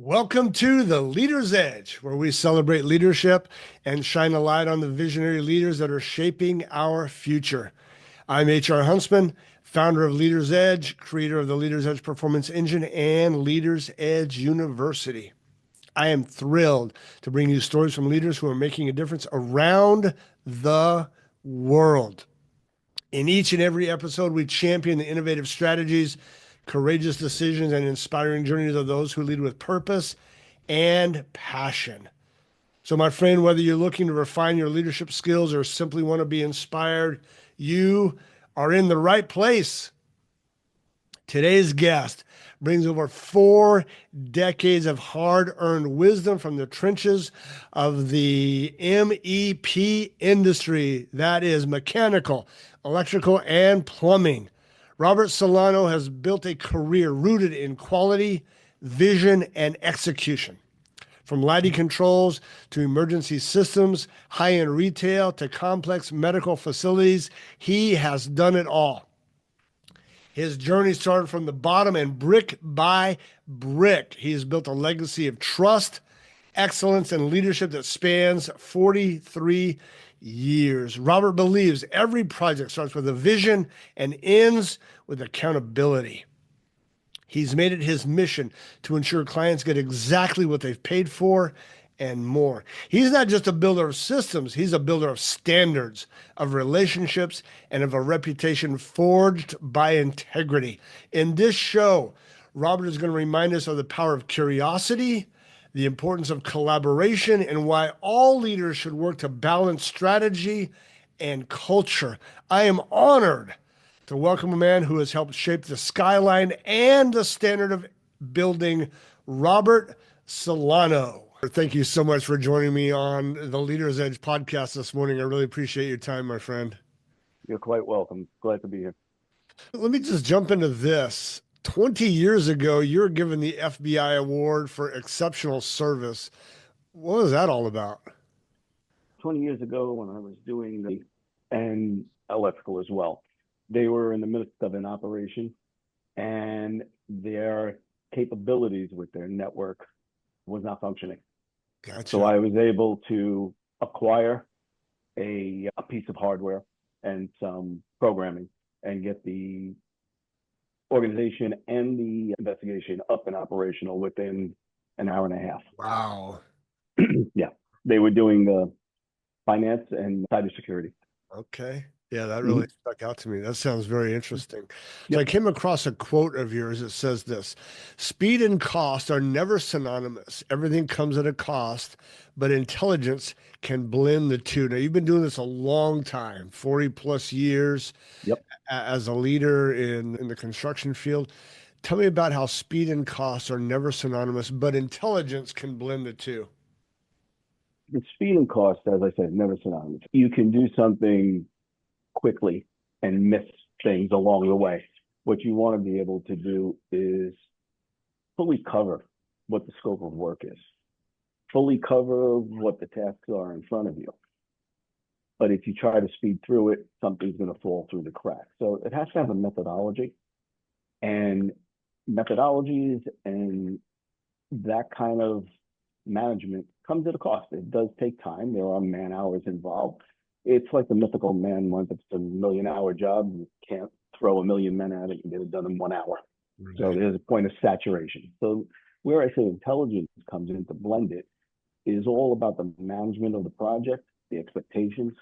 Welcome to the Leader's Edge, where we celebrate leadership and shine a light on the visionary leaders that are shaping our future. I'm HR Huntsman, founder of Leader's Edge, creator of the Leader's Edge Performance Engine and Leader's Edge University. I am thrilled to bring you stories from leaders who are making a difference around the world. In each and every episode, we champion the innovative strategies, courageous decisions, and inspiring journeys of those who lead with purpose and passion. So, my friend, whether you're looking to refine your leadership skills or simply want to be inspired, you are in the right place. Today's guest brings over 4 decades of hard-earned wisdom from the trenches of the MEP industry, that is mechanical, electrical, and plumbing. Robert Silano has built a career rooted in quality, vision, and execution. From lighting controls to emergency systems, high-end retail to complex medical facilities, he has done it all. His journey started from the bottom, and brick by brick, he has built a legacy of trust, excellence, and leadership that spans 43 years. Robert believes every project starts with a vision and ends with accountability. He's made it his mission to ensure clients get exactly what they've paid for and more. He's not just a builder of systems, he's a builder of standards, of relationships, and of a reputation forged by integrity. In this show, Robert is going to remind us of the power of curiosity, the importance of collaboration, and why all leaders should work to balance strategy and culture. I am honored to welcome a man who has helped shape the skyline and the standard of building, Robert Silano. Thank you so much for joining me on the Leader's Edge podcast this morning. I really appreciate your time, my friend. You're quite welcome. Glad to be here. Let me just jump into this. 20 years ago, you were given the FBI Award for Exceptional Service. What was that all about? 20 years ago, when I was doing and electrical as well, they were in the midst of an operation, and their capabilities with their network was not functioning. Gotcha. So I was able to acquire a piece of hardware and some programming and get the organization and the investigation up and operational within an hour and a half. Wow. Yeah, they were doing the finance and cybersecurity. Okay. Yeah, that really stuck out to me. That sounds very interesting. So I Yep. came across a quote of yours that says this: speed and cost are never synonymous. Everything comes at a cost, but intelligence can blend the two. Now, you've been doing this a long time, 40 plus years Yep. as a leader in the construction field. Tell me about how speed and cost are never synonymous, but intelligence can blend the two. The speed and cost, as I said, never synonymous. You can do something quickly and miss things along the way. What you want to be able to do is fully cover what the scope of work is, fully cover what the tasks are in front of you. But if you try to speed through it, something's going to fall through the cracks. So it has to have a methodology, and methodologies and that kind of management comes at a cost. It does take time. There are man hours involved. It's like the mythical man once. It's a 1,000,000-hour job. You can't throw 1,000,000 men at it and get it done in 1 hour. Right. So there's a point of saturation. So where I say intelligence comes in to blend it is all about the management of the project, the expectations,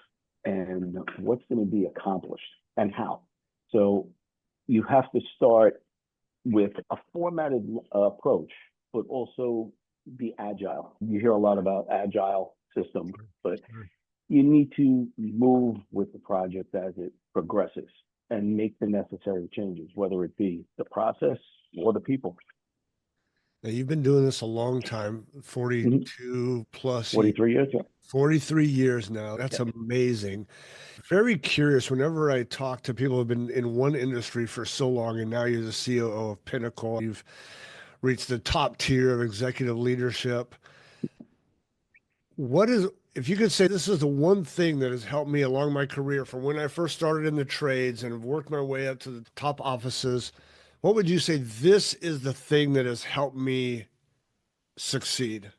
and what's going to be accomplished and how. So you have to start with a formatted approach, but also be agile. You hear a lot about agile system, but you need to move with the project as it progresses and make the necessary changes, whether it be the process or the people. Now, you've been doing this a long time, 42 plus 43 years. 43 years now. That's amazing. Very curious. Whenever I talk to people who have been in one industry for so long, and now you're the COO of Pinnacle, you've reached the top tier of executive leadership. What is, if you could say, this is the one thing that has helped me along my career from when I first started in the trades and have worked my way up to the top offices, what would you say this is the thing that has helped me succeed?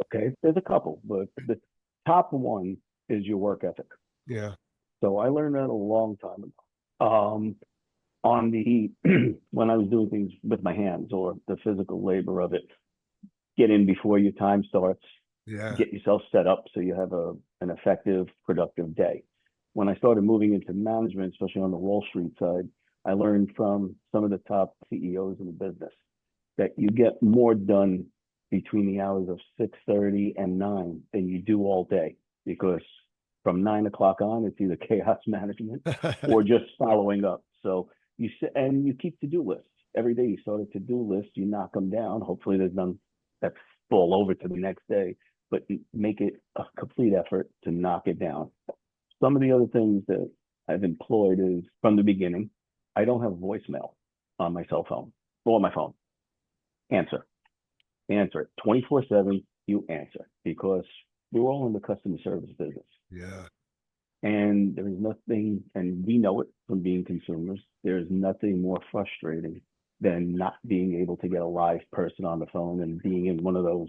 Okay, there's a couple, but the top one is your work ethic. Yeah. So I learned that a long time ago. On the when I was doing things with my hands or the physical labor of it, get in before your time starts, Yeah. get yourself set up so you have an effective, productive day. When I started moving into management, especially on the Wall Street side, I learned from some of the top CEOs in the business that you get more done between the hours of 6:30 and 9 than you do all day, because from 9 o'clock on, it's either chaos management or just following up. So you sit and you keep to-do lists. Every day you start a to-do list, you knock them down. Hopefully there's none that fall over to the next day, but you make it a complete effort to knock it down. Some of the other things that I've employed is from the beginning, I don't have voicemail on my cell phone or my phone. Answer, answer it 24/7. You answer, because we're all in the customer service business. Yeah. And there is nothing, and we know it from being consumers, there's nothing more frustrating than not being able to get a live person on the phone and being in one of those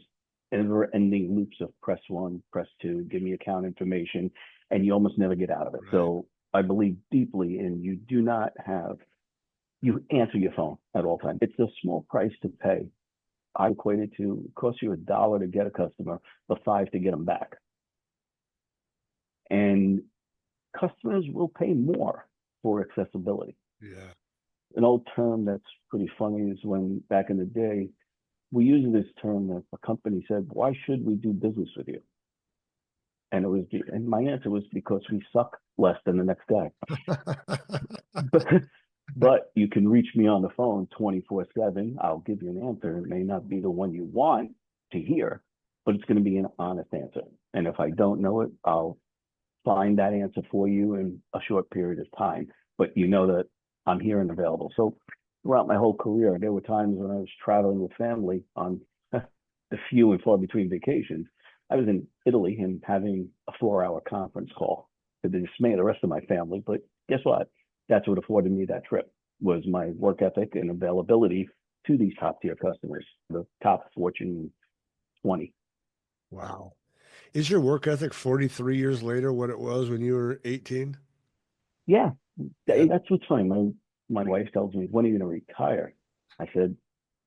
ever-ending loops of press one, press two, give me account information, and you almost never get out of it. Right. So I believe deeply in you do not have, you answer your phone at all times. It's a small price to pay. I equate it to, it costs you $1 to get a customer, but 5 to get them back. And customers will pay more for accessibility. Yeah. An old term that's pretty funny is when back in the day, we used this term that a company said, "Why should we do business with you?" And and my answer was, because we suck less than the next guy. but, but you can reach me on the phone 24/7. I'll give you an answer. It may not be the one you want to hear, but it's going to be an honest answer. And if I don't know it, I'll find that answer for you in a short period of time. But you know that I'm here and available. So throughout my whole career, there were times when I was traveling with family on the few and far between vacations. I was in Italy and having a 4-hour conference call to the dismay of the rest of my family. But guess what? That's what afforded me that trip, was my work ethic and availability to these top tier customers, the top Fortune 20. Wow. Is your work ethic 43 years later what it was when you were 18? Yeah, Yeah. that's what's funny. My wife tells me, "When are you going to retire?" I said,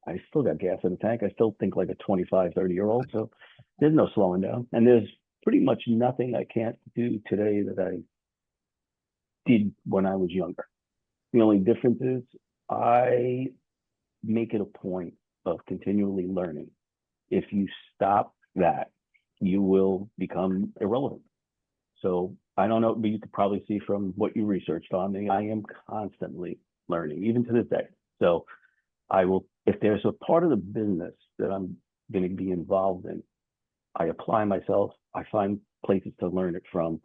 "I still got gas in the tank. I still think like a 25, 30-year-old. So there's no slowing down. And there's pretty much nothing I can't do today that I did when I was younger. The only difference is I make it a point of continually learning. If you stop that, you will become irrelevant. So I don't know, but you could probably see from what you researched on me, I am constantly learning, even to this day. So I will, if there's a part of the business that I'm going to be involved in, I apply myself, I find places to learn it from,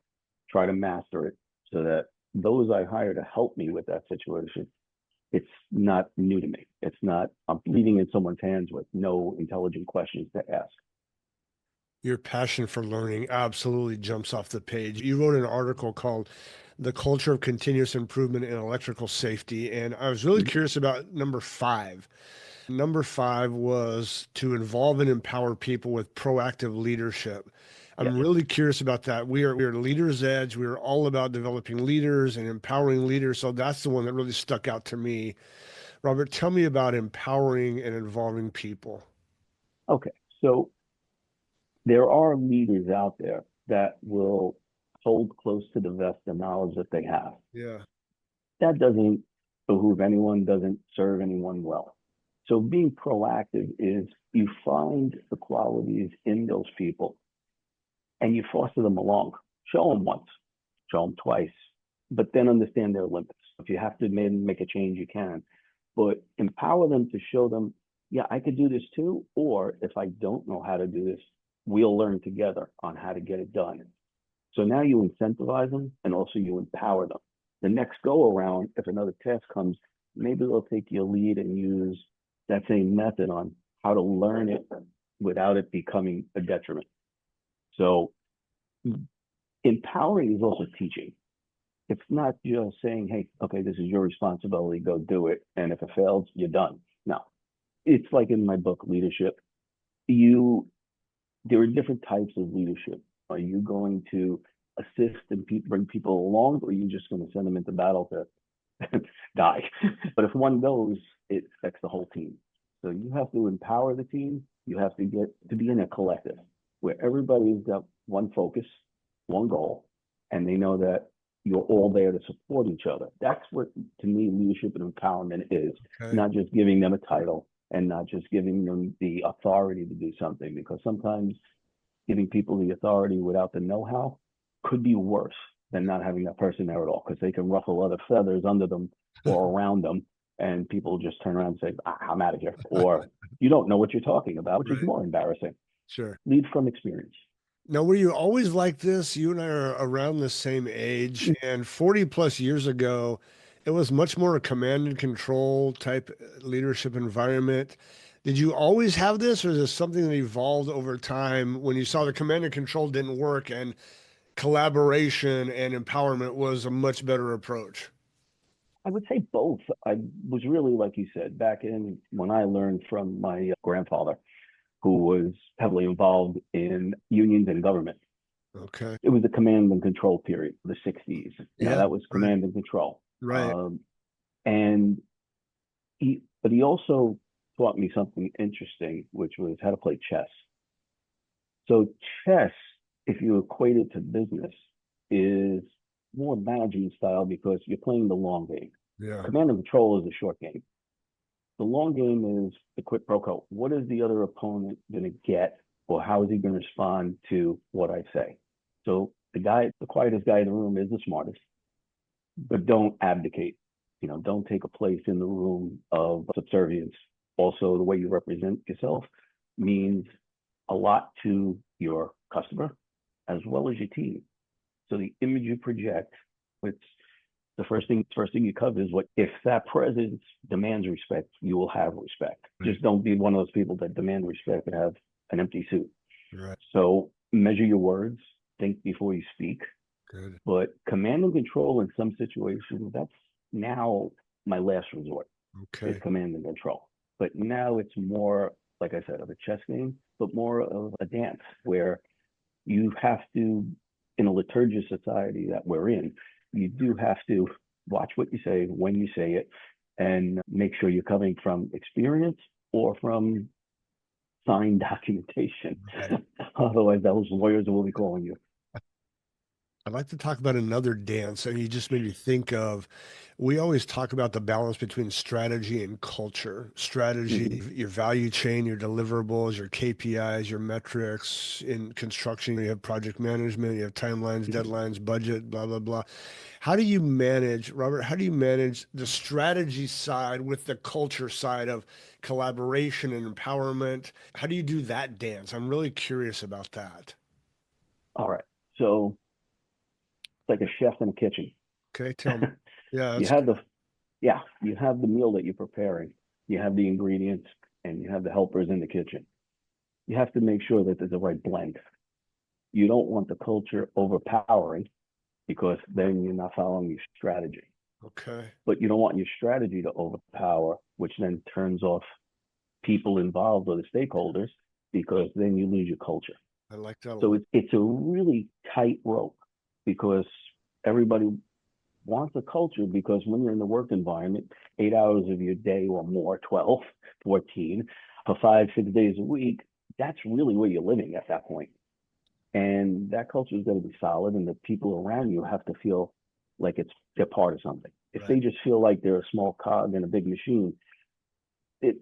try to master it, so that those I hire to help me with that situation, it's not new to me. It's not, I'm leaving in someone's hands with no intelligent questions to ask. Your passion for learning absolutely jumps off the page. You wrote an article called The Culture of Continuous Improvement in Electrical Safety, and I was really curious about number 5. Number 5 was to involve and empower people with proactive leadership. Yes. I'm really curious about that. We are Leaders Edge. We are all about developing leaders and empowering leaders. So that's the one that really stuck out to me. Robert, tell me about empowering and involving people. Okay. So there are leaders out there that will hold close to the vest the knowledge that they have. Yeah. That doesn't behoove anyone, doesn't serve anyone well. So being proactive is you find the qualities in those people and you foster them along. Show them once, show them twice, but then understand their limits. If you have to make a change, you can, but empower them to show them, yeah, I could do this too. Or if I don't know how to do this, we'll learn together on how to get it done. So now you incentivize them and also you empower them. The next go around, if another task comes, maybe they'll take your lead and use that same method on how to learn it without it becoming a detriment. So empowering is also teaching. It's not just saying, "Hey, okay, this is your responsibility, go do it. And if it fails, you're done." No, it's like in my book, Leadership. you there are different types of leadership. Are you going to assist and bring people along, or are you just going to send them into battle to die? But if one goes, it affects the whole team. So you have to empower the team. You have to get to be in a collective where everybody's got one focus, one goal, and they know that you're all there to support each other. That's what, to me, leadership and empowerment is. Okay. Not just giving them a title and not just giving them the authority to do something, because sometimes giving people the authority without the know-how could be worse than not having that person there at all, because they can ruffle other feathers under them or around them, and people just turn around and say, I'm out of here, or you don't know what you're talking about, which is Right. more embarrassing. Sure. Lead from experience. Now, were you always like this? You and I are around the same age, and 40 plus years ago, it was much more a command and control type leadership environment. Did you always have this, or is this something that evolved over time when you saw the command and control didn't work and collaboration and empowerment was a much better approach? I would say both. I was really, like you said, back in when I learned from my grandfather, who was heavily involved in unions and government. Okay. It was the command and control period, the 60s. Yeah. That was Right. command and control. Right. And but he also taught me something interesting, which was how to play chess. So chess, if you equate it to business, is more management style because you're playing the long game. Yeah. Command and control is a short game. The long game is the quid pro quo. What is the other opponent going to get, or how is he going to respond to what I say? So the quietest guy in the room is the smartest, but don't abdicate. Don't take a place in the room of subservience. Also, the way you represent yourself means a lot to your customer as well as your team. So the image you project, it's the first thing you cover is what if that presence demands respect, you will have respect. Right. Just don't be one of those people that demand respect and have an empty suit. Right. So measure your words, think before you speak. Good. But command and control in some situations, that's now my last resort is Okay. command and control. But now it's more, like I said, of a chess game, but more of a dance where you have to, in a liturgious society that we're in, you do have to watch what you say, when you say it, and make sure you're coming from experience or from signed documentation. Right. Otherwise, those lawyers will be calling you. I'd like to talk about another dance, and you just made me think of, we always talk about the balance between strategy and culture. Mm-hmm. Strategy, your value chain, your deliverables, your KPIs, your metrics. In construction, you have project management, you have timelines, Mm-hmm. deadlines, budget, blah, blah, blah. How do you manage, Robert, how do you manage the strategy side with the culture side of collaboration and empowerment? How do you do that dance? I'm really curious about that. All right. So it's like a chef in a kitchen. Okay, tell me. Yeah, You that's have good. the you have the meal that you're preparing. You have the ingredients and you have the helpers in the kitchen. You have to make sure that there's the right blend. You don't want the culture overpowering because then you're not following your strategy. Okay. But you don't want your strategy to overpower, which then turns off people involved or the stakeholders because then you lose your culture. I like that a So lot. it's a really tight rope because everybody wants a culture because when you're in the work environment, 8 hours of your day or more, 12, 14, for 5, 6 days a week, that's really where you're living at that point. And that culture is going to be solid, and the people around you have to feel like they're part of something. If Right. they just feel like they're a small cog in a big machine, it,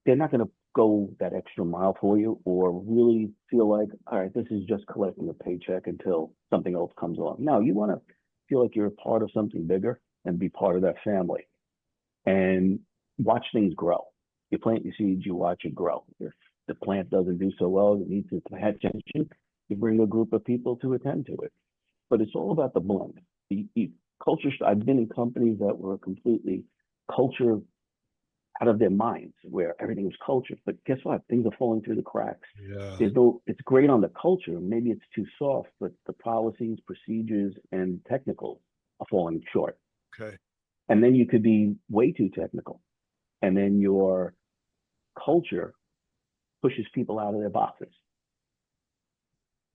they're not going to go that extra mile for you or really feel like, all right, this is just collecting a paycheck until something else comes along. No, you want to feel like you're a part of something bigger and be part of that family and watch things grow. You plant your seeds, you watch it grow. If the plant doesn't do so well, it needs to pay attention. You bring a group of people to attend to it. But it's all about the blend. Culture. I've been in companies that were completely culture out of their minds, where everything was culture. But guess what? Things are falling through the cracks. Yeah. There's no. It's great on the culture. Maybe it's too soft, but the policies, procedures, and technical are falling short. Okay. And then you could be way too technical, and then your culture pushes people out of their boxes.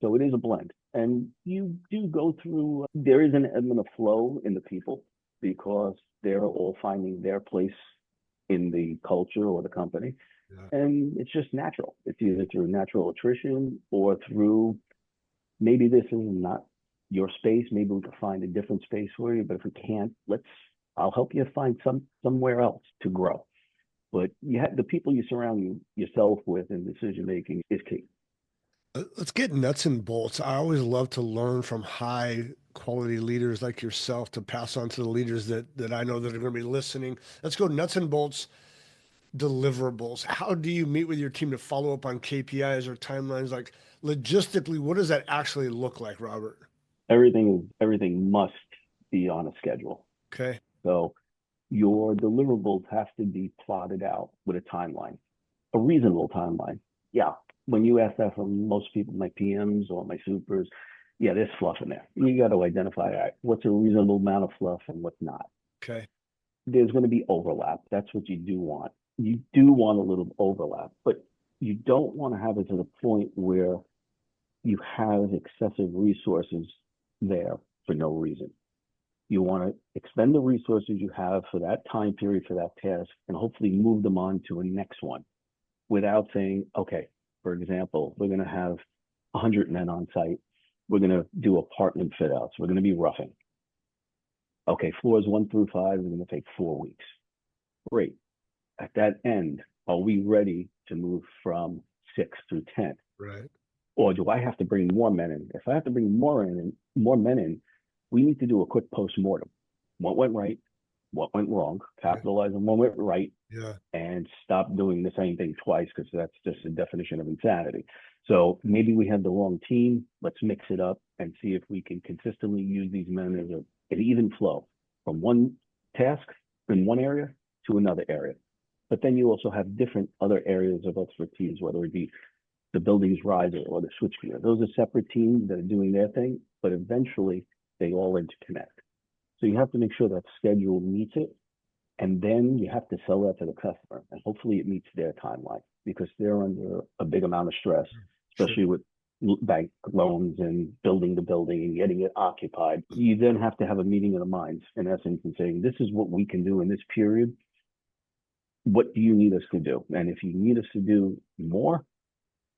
So it is a blend. And you do go through, there is an element of flow in the people because they're all finding their place in the culture or the company. Yeah. And it's just natural. It's either through natural attrition or through maybe this is not your space. Maybe we can find a different space for you. But if we can't, I'll help you find somewhere else to grow. But you have the people you surround yourself with in decision making is key. Let's get nuts and bolts. I always love to learn from high quality leaders like yourself to pass on to the leaders that I know that are going to be listening. Let's go nuts and bolts deliverables. How do you meet with your team to follow up on KPIs or timelines? Like logistically, what does that actually look like, Robert? Everything must be on a schedule. Okay. So your deliverables have to be plotted out with a timeline, a reasonable timeline. Yeah, when you ask that from most people, my PMs or my supers, yeah, there's fluff in there. You got to identify what's a reasonable amount of fluff and what's not. Okay. There's going to be overlap. That's what you do want. You do want a little overlap, but you don't want to have it to the point where you have excessive resources there for no reason. You want to expend the resources you have for that time period for that task and hopefully move them on to a next one without saying, okay, for example, we're going to have 100 men on site. We're going to do apartment fit outs. We're going to be roughing. Okay, floors 1 through 5 is going to take 4 weeks. Great. At that end, are we ready to move from 6 through 10? Right. Or do I have to bring more men in? If I have to bring more men in, we need to do a quick post-mortem. What went right? What went wrong? Capitalize on what went right. Yeah. And stop doing the same thing twice because that's just a definition of insanity. So maybe we have the wrong team. Let's mix it up and see if we can consistently use these men as an even flow from one task in one area to another area. But then you also have different other areas of expertise, whether it be the building's riser or the switchgear. Those are separate teams that are doing their thing, but eventually they all interconnect. So you have to make sure that schedule meets it. And then you have to sell that to the customer. And hopefully it meets their timeline because they're under a big amount of stress, especially Sure. with bank loans and building the building and getting it occupied. You then have to have a meeting of the minds, in essence, and saying, this is what we can do in this period. What do you need us to do? And if you need us to do more,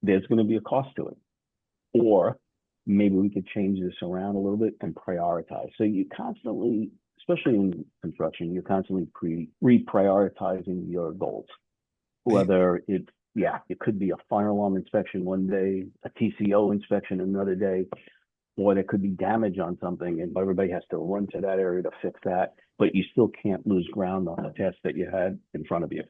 there's going to be a cost to it. Or maybe we could change this around a little bit and prioritize. So you constantly, especially in construction, you're constantly reprioritizing your goals. Whether it could be a fire alarm inspection one day, a TCO inspection another day, or there could be damage on something and everybody has to run to that area to fix that, but you still can't lose ground on the task that you had in front of you.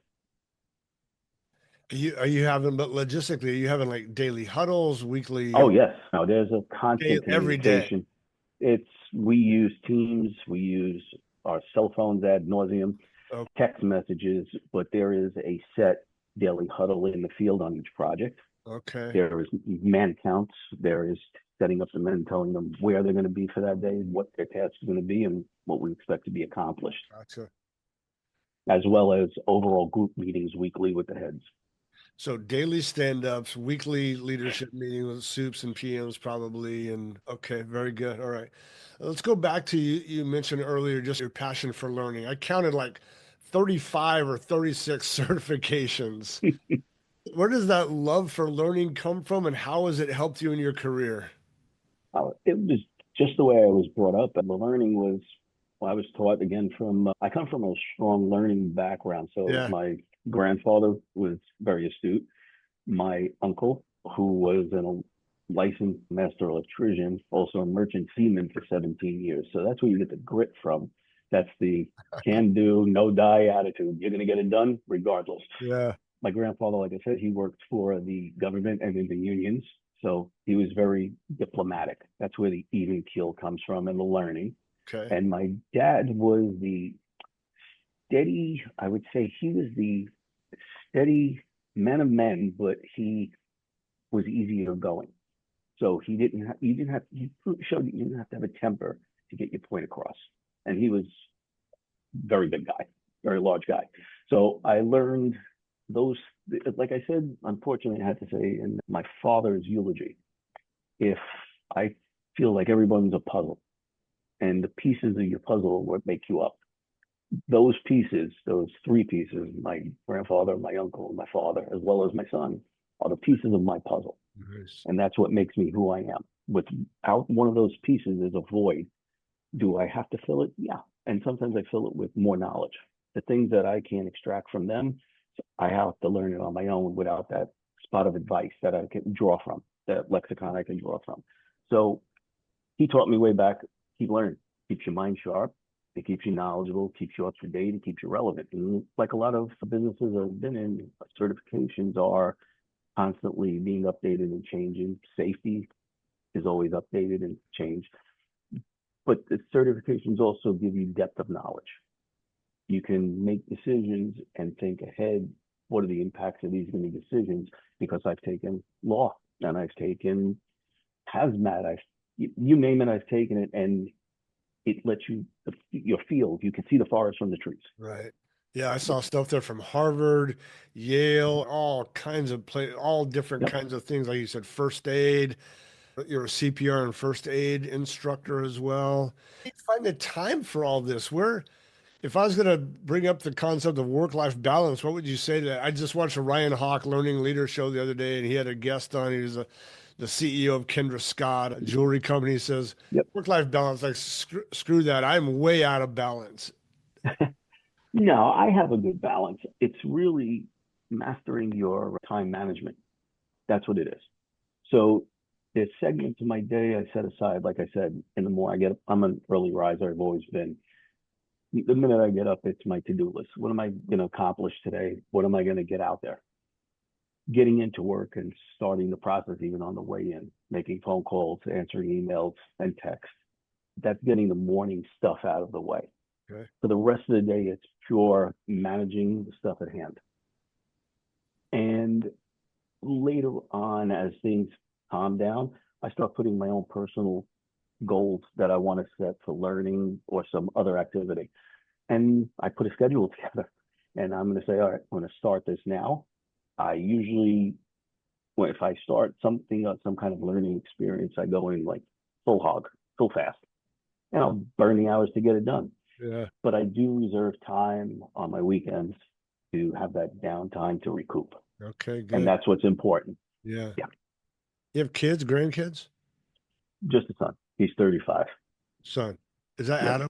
Are you having, but logistically, are you having like daily huddles, weekly, Oh, yes. No, there's a constant every day? communication. We use Teams, we use our cell phones ad nauseum, Oh, text messages, but there is a set daily huddle in the field on each project. okay. There is man counts. There is setting up the men, telling them where they're going to be for that day, what their task is going to be, and what we expect to be accomplished, Gotcha. as well as overall group meetings weekly with the heads. So daily stand-ups, weekly leadership meeting with soups and PMs probably. And okay, very good. All right. Let's go back to you. You mentioned earlier just your passion for learning. I counted like 35 or 36 certifications. Where does that love for learning come from and how has it helped you in your career? It was just the way I was brought up. And the learning was, well, I was taught again I come from a strong learning background. So Yeah. my grandfather was very astute. My uncle, who was a licensed master electrician, also a merchant seaman for 17 years. So that's where you get the grit from. That's the can do, no die attitude. You're going to get it done regardless. Yeah. My grandfather, like I said, he worked for the government and in the unions. So he was very diplomatic. That's where the even keel comes from and the learning. Okay. And my dad was the steady, I would say he was the steady man of men, but he was easier going. So he showed you didn't have to have a temper to get your point across. And he was very big guy, very large guy. So I learned those like I said, unfortunately, I had to say in my father's eulogy, if I feel like everyone's a puzzle and the pieces of your puzzle are what make you up, those pieces, those three pieces, my grandfather, my uncle, my father, as well as my son, are the pieces of my puzzle. Nice. And that's what makes me who I am. Without one of those pieces is a void. Do I have to fill it? Yeah. And sometimes I fill it with more knowledge. The things that I can't extract from them, I have to learn it on my own without that spot of advice that I can draw from, that lexicon I can draw from. So he taught me way back, keep learning, keeps your mind sharp, it keeps you knowledgeable, keeps you up to date, it keeps you relevant. And like a lot of businesses I've been in, certifications are constantly being updated and changing. Safety is always updated and changed. But the certifications also give you depth of knowledge. You can make decisions and think ahead. What are the impacts of these going to be decisions? Because I've taken law and I've taken hazmat. You name it, I've taken it, and it lets you your field. You can see the forest from the trees. Right. Yeah, I saw stuff there from Harvard, Yale, all kinds of all different Yep. kinds of things. Like you said, first aid. You're a CPR and first aid instructor as well. You find the time for all this. If I was going to bring up the concept of work-life balance, what would you say to that? I just watched a Ryan Hawk Learning Leader show the other day, and he had a guest on. He was the CEO of Kendra Scott, a jewelry company. He says, Yep. work-life balance, like screw that. I'm way out of balance. No, I have a good balance. It's really mastering your time management. That's what it is. So there's segments of my day I set aside. Like I said, in the morning, I'm an early riser. I've always been. The minute I get up, it's my to-do list. What am I going to accomplish today? What am I going to get out there? Getting into work and starting the process even on the way in, making phone calls, answering emails and texts. That's getting the morning stuff out of the way. Okay. For the rest of the day, it's pure managing the stuff at hand. And later on, as things calm down, I start putting my own personal goals that I want to set for learning or some other activity. And I put a schedule together and I'm going to say, all right, I'm going to start this now. I usually, if I start something, some kind of learning experience, I go in like full hog, full fast, and I'll burn the hours to get it done. Yeah. But I do reserve time on my weekends to have that downtime to recoup. Okay, And good. that's what's important. Yeah. Yeah. You have kids, grandkids? Just a son. He's 35. Son. Is that Yep. Adam?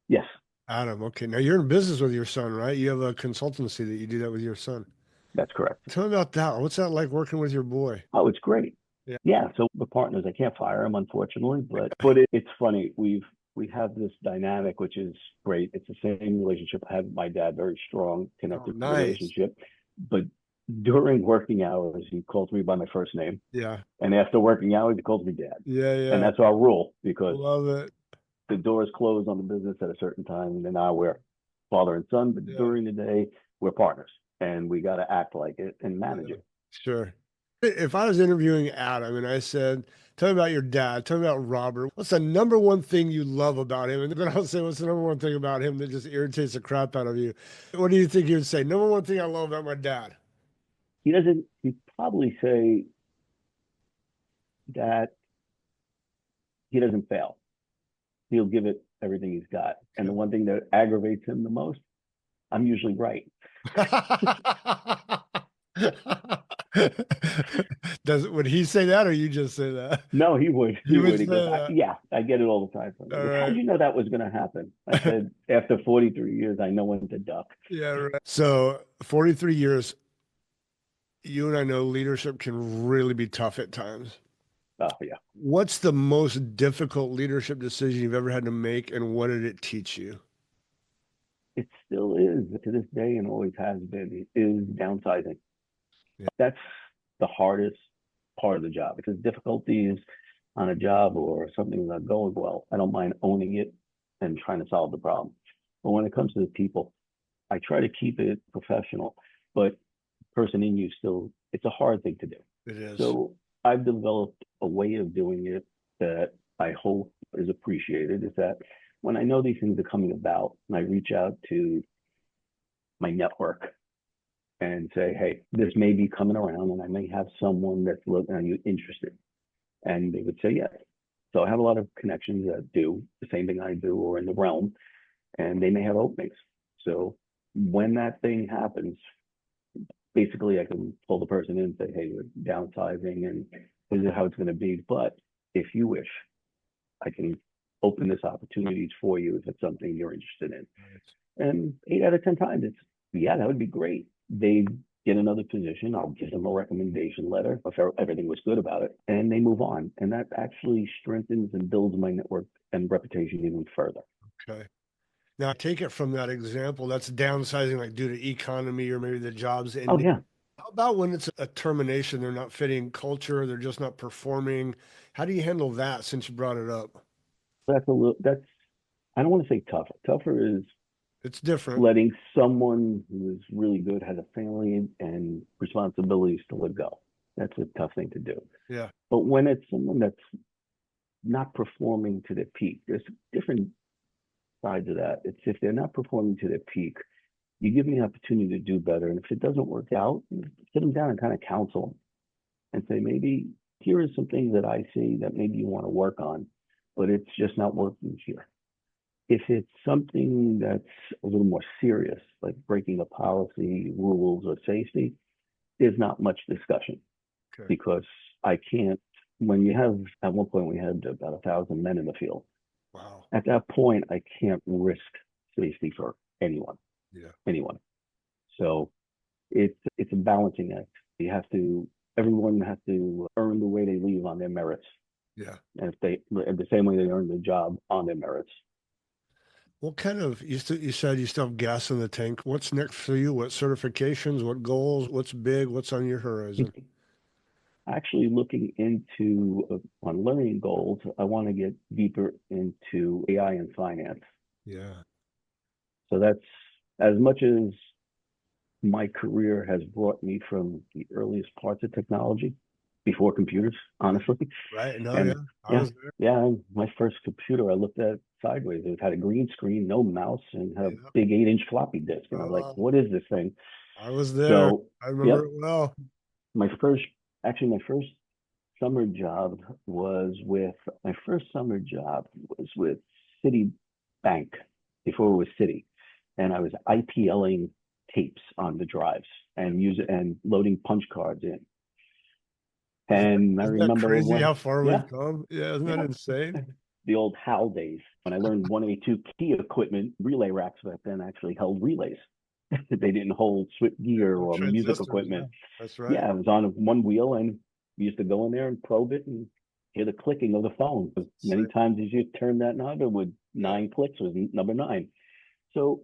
Yes, Adam. Okay. Now you're in business with your son, right? You have a consultancy that you do that with your son. that's correct. Tell me about that. What's that like working with your boy? Oh, it's great. Yeah. Yeah. So we're partners. I can't fire him, unfortunately, but it's funny. We have this dynamic, which is great. It's the same relationship I had with my dad, very strong, Oh, connected nice. relationship. But during working hours, he calls me by my first name. Yeah. And after working hours, he calls me dad. Yeah. And Yeah. that's our rule because Love it. the doors close on the business at a certain time. And now we're father and son, but Yeah. during the day, we're partners and we got to act like it and manage Yeah. it. Sure. If I was interviewing Adam and I said, tell me about your dad, tell me about Robert, what's the number one thing you love about him? And then I'll say, what's the number one thing about him that just irritates the crap out of you? What do you think you would say? Number one thing I love about my dad. He'd probably say that he doesn't fail. He'll give it everything he's got. And the one thing that aggravates him the most, I'm usually right. Would he say that or you just say that? No, he would. He He would would. say He goes, that. yeah, I get it all the time. From him. All He goes, how'd right. you know that was going to happen? I said, after 43 years, I know when to duck. Yeah, right. So 43 years, you and I know leadership can really be tough at times. Oh, yeah. What's the most difficult leadership decision you've ever had to make, and what did it teach you? It still is to this day and always has been, is downsizing. Yeah. That's the hardest part of the job because difficulties on a job or something not going well, I don't mind owning it and trying to solve the problem. But when it comes to the people, I try to keep it professional, but person in you still, it's a hard thing to do. It is. So I've developed a way of doing it that I hope is appreciated is that when I know these things are coming about and I reach out to my network and say, hey, this may be coming around and I may have someone that's are you interested? And they would say yes. So I have a lot of connections that do the same thing I do or in the realm, and they may have openings. So when that thing happens, basically I can pull the person in and say, hey, we're downsizing and this is how it's going to be. But if you wish, I can open this opportunities for you if it's something you're interested in. And 8 out of 10 times, it's, yeah, that would be great. They get another position. I'll give them a recommendation letter if everything was good about it, and they move on. And that actually strengthens and builds my network and reputation even further. Okay. Now, take it from that example. That's downsizing, like due to economy or maybe the jobs Oh, ending. yeah. How about when it's a termination? They're not fitting culture, they're just not performing. How do you handle that since you brought it up? That's, I don't want to say tougher. Tougher is It's different. letting someone who is really good, has a family and responsibilities to let go. That's a tough thing to do. Yeah. But when it's someone that's not performing to their peak, there's different sides of that. It's if they're not performing to their peak, you give them the opportunity to do better. And if it doesn't work out, sit them down and kind of counsel them and say, maybe here are some things that I see that maybe you want to work on, but it's just not working here. If it's something that's a little more serious, like breaking a policy, rules, or safety, there's not much discussion Okay. because I can't. When you have, at one point, we had about 1,000 men in the field. Wow. At that point, I can't risk safety for anyone, Yeah. anyone. So it's a balancing act. You have to, everyone has to earn the way they leave on their merits. Yeah. And if they, the same way they earn the job on their merits. What kind of, you said you still have gas in the tank. What's next for you? What certifications, what goals, what's big, what's on your horizon? Actually looking into on learning goals, I want to get deeper into AI and finance. Yeah. So that's as much as my career has brought me from the earliest parts of technology before computers, honestly. Right. No, yeah. And I yeah, was there. yeah, my first computer I looked at sideways. It had a green screen, no mouse, and had a Yeah. big 8-inch floppy disk. And I was like, Uh, what is this thing? I was there. So, I remember yep, it well. my first, actually, my first summer job was with my first summer job was with Citibank before it was Citi, and I was IPLing tapes on the drives and loading punch cards in. Isn't And I isn't that remember crazy when, how far yeah, we've come? Yeah, isn't that yeah, insane? the old HAL days when I learned 182 key equipment, relay racks back then actually held relays. They didn't hold switch gear No or music transistors, yeah. equipment. That's right. Yeah, it was on one wheel, and we used to go in there and probe it and hear the clicking of the phone. As many Same. times as you turn that knob, it would Yeah. 9 clicks was number 9. So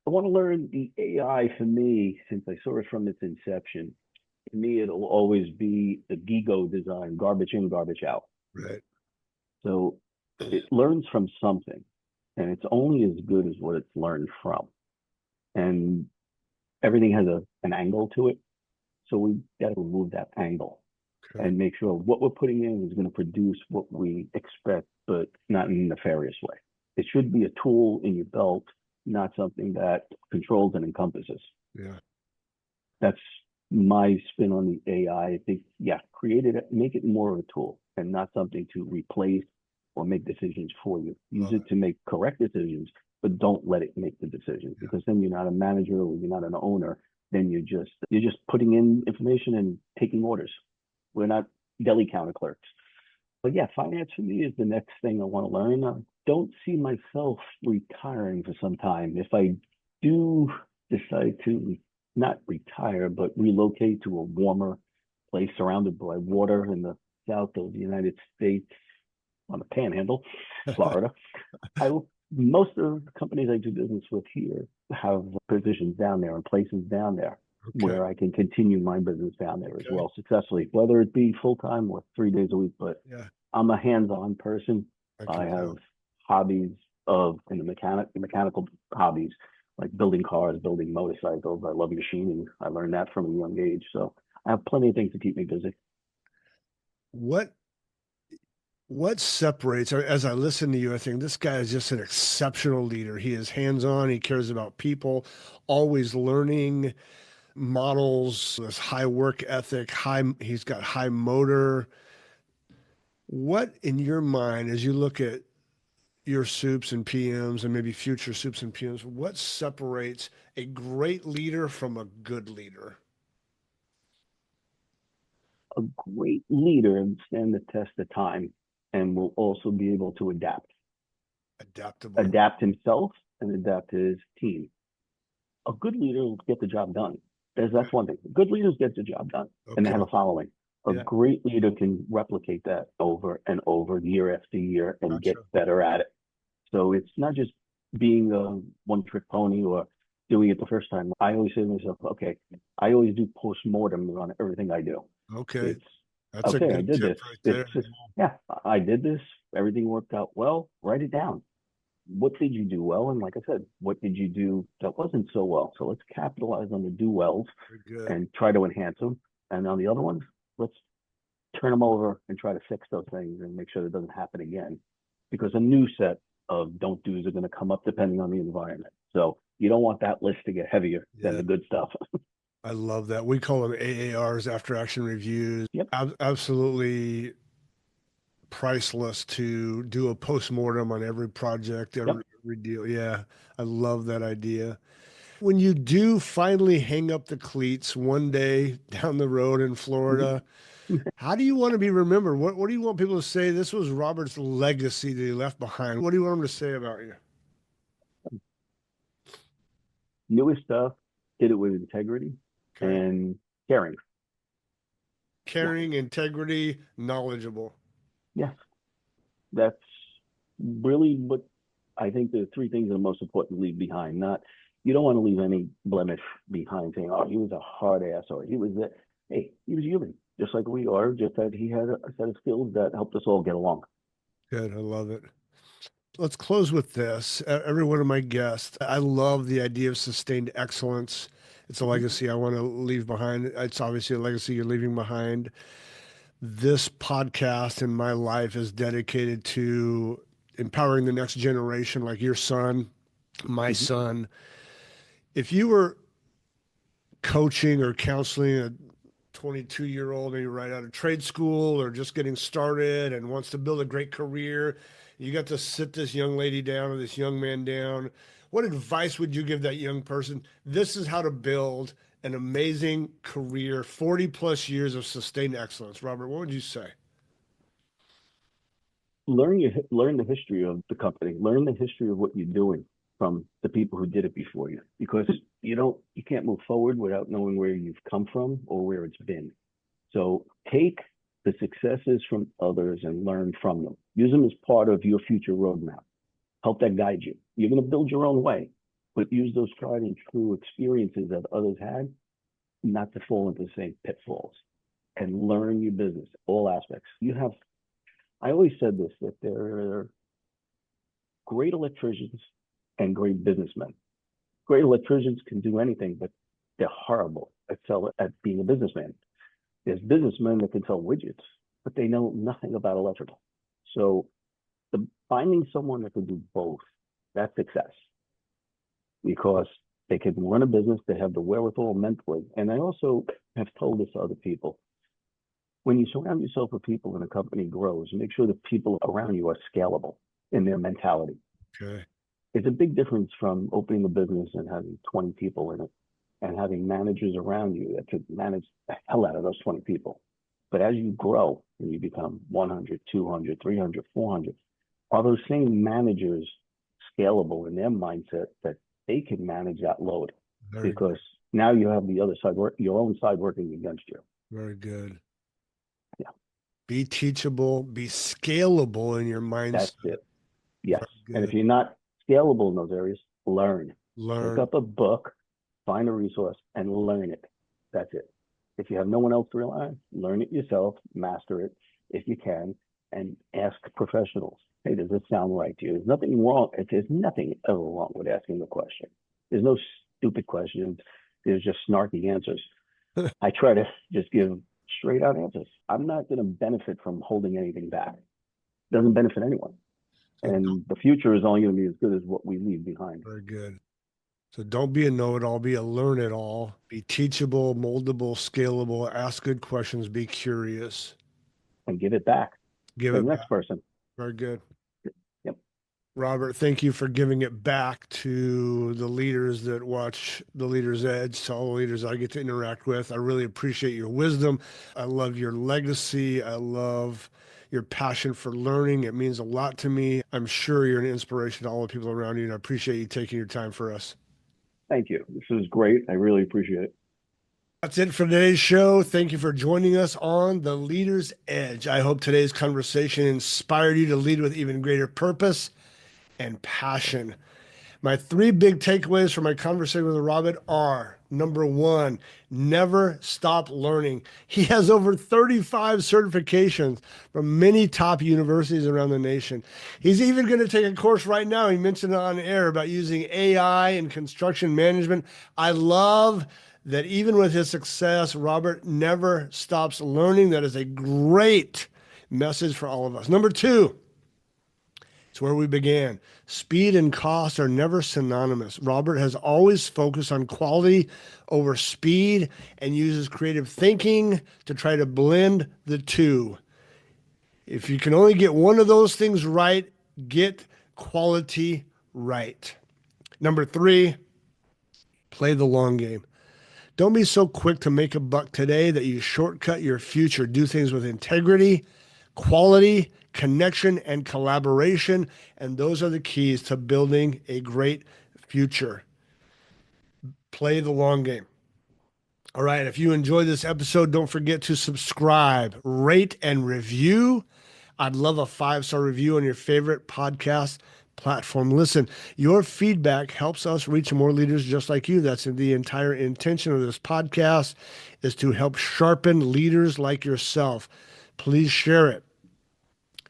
I want to learn the AI for me, since I saw it from its inception. To me, it'll always be the GIGO design, garbage in, garbage out. Right. So it learns from something, and it's only as good as what it's learned from. And everything has an angle to it. So we got to remove that angle Okay. and make sure what we're putting in is going to produce what we expect, but not in a nefarious way. It should be a tool in your belt, not something that controls and encompasses. Yeah. That's my spin on the AI. I think, yeah, create it, make it more of a tool and not something to replace or make decisions for you. Use Love it it. to make correct decisions, but don't let it make the decisions, Yeah. because then you're not a manager or you're not an owner. Then you're just putting in information and taking orders. We're not deli counter clerks. But yeah, finance for me is the next thing I want to learn. I don't see myself retiring for some time. If I do decide to not retire, but relocate to a warmer place surrounded by water in the south of the United States on the panhandle, Florida, I most of the companies I do business with here have positions down there and places down there Okay. where I can continue my business down there as Okay. well successfully, whether it be full time or 3 days a week. But Yeah. I'm a hands-on person. I I can have tell. hobbies of in the mechanical hobbies like building cars, building motorcycles. I love machining. I learned that from a young age. So I have plenty of things to keep me busy. What what separates, as I listen to you, I think this guy is just an exceptional leader. He is hands-on, he cares about people, always learning. models this high work ethic, he's got high motor. What in your mind, as you look at your soups and PMs and maybe future soups and PMs, what separates a great leader from a good leader? A great leader will stand the test of time and will also be able to Adaptable. adapt himself and adapt his team. A good leader will get the job done. That's one thing. Good leaders get the job done and they Okay. have a following. A Yeah. great leader can replicate that over and over, year after year, and get Gotcha. better at it. So it's not just being a one trick pony or doing it the first time. I always say to myself, okay, I always do post-mortem on everything I do. Okay. It's That's a okay, I good did tip this. right It's there. just, yeah, I did this. Everything worked out well. Write it down. What did you do well? And like I said, what did you do that wasn't so well? So let's capitalize on the do wells Very good. and try to enhance them. And on the other ones, let's turn them over and try to fix those things and make sure it doesn't happen again. Because a new set of don't do's are going to come up depending on the environment. So you don't want that list to get heavier than Yeah. the good stuff. I love that. We call them AARs, after action reviews. Yep. Absolutely priceless to do a post-mortem on every project, Yep. every deal. Yeah, I love that idea. When you do finally hang up the cleats one day down the road in Florida, how do you want to be remembered? What do you want people to say? This was Robert's legacy that he left behind. What do you want them to say about you? Newest stuff, did it with integrity Okay. and caring. Yeah. Caring, integrity, knowledgeable. Yes. That's really what I think the three things that are most important to leave behind. Not, you don't want to leave any blemish behind saying, oh, he was a hard ass or he was that. Hey, he was human, just like we are, just that he had a set of skills that helped us all get along. Good. I love it. Let's close with this. Every one of my guests, I love the idea of sustained excellence. It's a Mhm. legacy I want to leave behind. It's obviously a legacy you're leaving behind. This podcast in my life is dedicated to empowering the next generation, like your son, my Mhm. son. If you were coaching or counseling a 22-year-old maybe right out of trade school or just getting started and wants to build a great career, you got to sit this young lady down or this young man down. What advice would you give that young person? This is how to build an amazing career, 40 plus years of sustained excellence. Robert, what would you say? Learn the history of the company. Learn the history of what you're doing from the people who did it before you, because you can't move forward without knowing where you've come from or where it's been. So take the successes from others and learn from them. Use them as part of your future roadmap. Help that guide you. You're going to build your own way, but use those tried and true experiences that others had not to fall into the same pitfalls, and learn your business, all aspects. I always said this, that there are great electricians and great businessmen. Great electricians can do anything, but they're horrible at being a businessman. There's businessmen that can sell widgets, but they know nothing about electrical. So finding someone that can do both, that's success, because they can run a business, they have the wherewithal mentally. And I also have told this to other people. When you surround yourself with people and a company grows, make sure the people around you are scalable in their mentality. Okay. It's a big difference from opening a business and having 20 people in it and having managers around you that could manage the hell out of those 20 people. But as you grow and you become 100, 200, 300, 400, are those same managers scalable in their mindset that they can manage that load? Very good. Because now you have the other side, your own side working against you. Very good. Yeah, Be teachable, be scalable in your mindset. that's it. Yes. Very And if good. you're not scalable in those areas, learn. Pick Learn. up a book, find a resource, and learn it. That's it. If you have no one else to rely on, learn it yourself, master it if you can, and ask professionals. Hey, does this sound right to you? There's nothing wrong. There's nothing ever wrong with asking the question. There's no stupid questions. There's just snarky answers. I try to just give straight out answers. I'm not going to benefit from holding anything back. It doesn't benefit anyone. So And the future is only going to be as good as what we leave behind. very good. So don't be a know-it-all, be a learn-it-all. Be teachable, moldable, scalable, ask good questions, be curious. and give it back Give to the it next back. person. Very good. Yep. Robert, thank you for giving it back to the leaders that watch The Leader's Edge, to all the leaders I get to interact with. I really appreciate your wisdom. I love your legacy. I love your passion for learning. It means a lot to me. I'm sure you're an inspiration to all the people around you, and I appreciate you taking your time for us. Thank you. This is great. I really appreciate it. That's it for today's show. Thank you for joining us on The Leader's Edge. I hope today's conversation inspired you to lead with even greater purpose and passion. My three big takeaways from my conversation with Robert are: number one, never stop learning. He has over 35 certifications from many top universities around the nation. He's even going to take a course right now. He mentioned it on air about using AI in construction management. I love that even with his success, Robert never stops learning. That is a great message for all of us. Number two, it's where we began. Speed and cost are never synonymous. Robert has always focused on quality over speed and uses creative thinking to try to blend the two. If you can only get one of those things right, get quality right. Number three, play the long game. Don't be so quick to make a buck today that you shortcut your future. Do things with integrity, quality, connection, and collaboration. And those are the keys to building a great future. Play the long game. All right. If you enjoyed this episode, don't forget to subscribe, rate, and review. I'd love a 5-star review on your favorite podcast platform. Listen, your feedback helps us reach more leaders just like you. That's the entire intention of this podcast, is to help sharpen leaders like yourself. Please share it.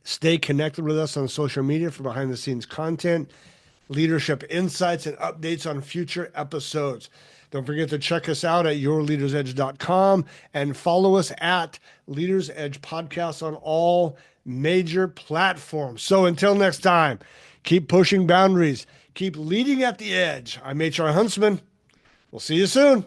Stay connected with us on social media for behind the scenes content, leadership insights, and updates on future episodes. Don't forget to check us out at yourleadersedge.com and follow us at Leaders Edge Podcast on all major platforms. So until next time, keep pushing boundaries, keep leading at the edge. I'm HR Huntsman. We'll see you soon.